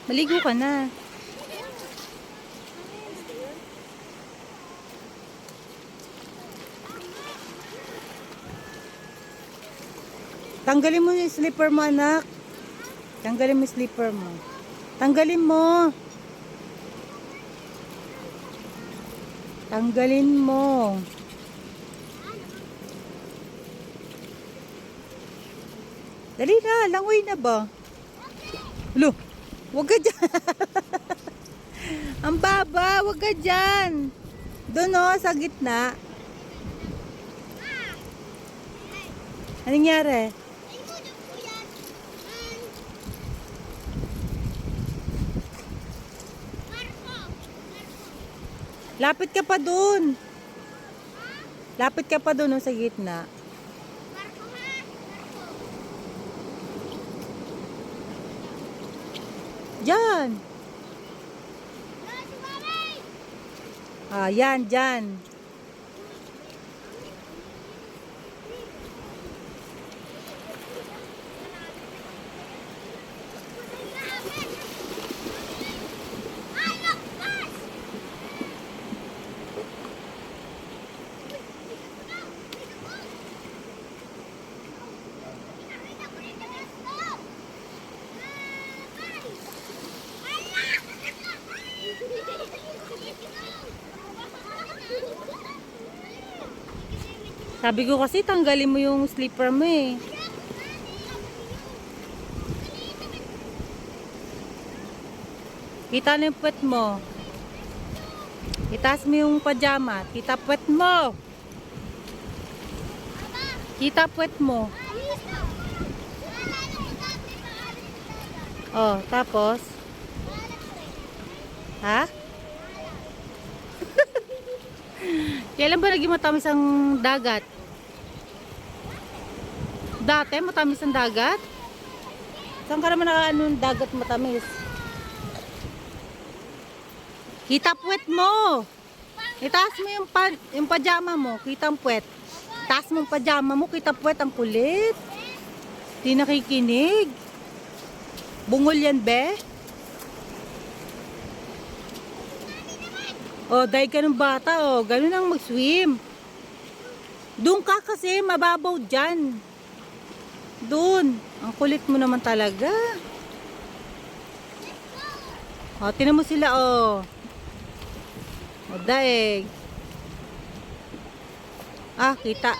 Maligo ka na. Tanggalin mo yung slipper mo, anak. Tanggalin mo yung slipper mo. Tanggalin mo. Tanggalin mo. Dali na, langoy na ba? Lo, wag ka dyan. Ang baba, wag ka dyan. Doon o, sa gitna. Anong nangyari? Lapit ka pa doon. Lapit ka pa doon sa gitna. Diyan. Ah, yan, dyan. Sabi ko kasi tanggalin mo yung slipper mo eh. Kita na yung puwet mo. Itaas mo yung pajama. Kita puwet mo. Kita puwet mo. Oh, tapos? Ha? Kailan ba naging matamis ang dagat? Dati matamis ang dagat? Saan ka naman nakaano dagat matamis? Kita puwet mo. Itaas mo yung pajama mo. Kita ang puwet. Itaas mo yung pajama mo. Kita puwet. Ang kulit. Di nakikinig. Bungol yan, be? O, dahil ka ng bata, o. Ganun ang mag-swim. Doon ka kasi, mababaw dyan. Doon. Ang kulit mo naman talaga. O, tinan mo sila, o. O, daig. Ah, kita.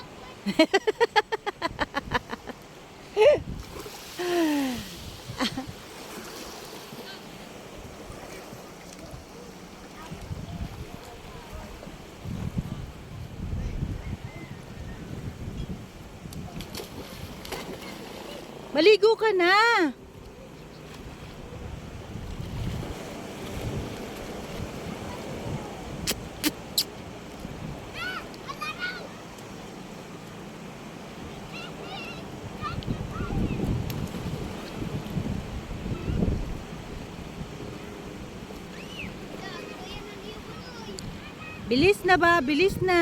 Maligo ka na. Bilis na ba? Bilis na.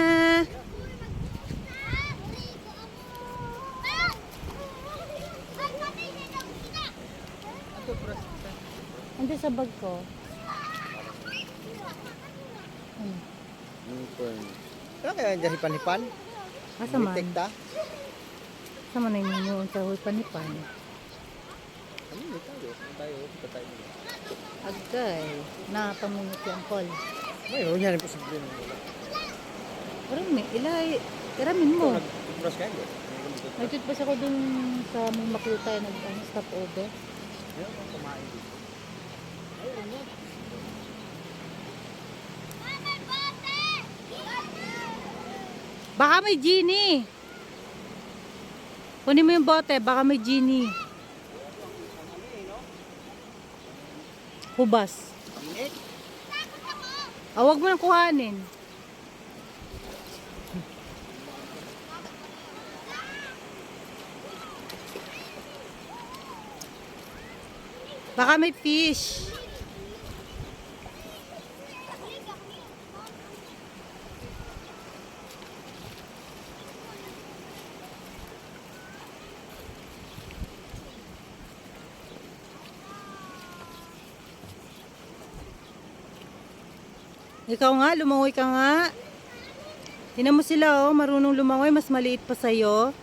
Ando sa bag ko. Ano kaya dyan hipan-hipan? Asa man? Tekta? Asa man na ninyo sa panipan? Ano yun tayo? Kita tayo. Agay. Napamunot yung call. Mayroon yan yung posible. Marami. Iramin mo. Nag-toothbrush ka yun? Nag-toothbrush ako dun sa may makita nag-stop over. Meron kang kumain dito. Baka may genie. Kunin mo yung bote. Baka may genie. Hubas. Ah, wag mo nang kuhanin. Baka may fish. Ikaw nga, lumangoy ka nga. Tingnan mo sila oh, marunong lumangoy, mas maliit pa sa'yo.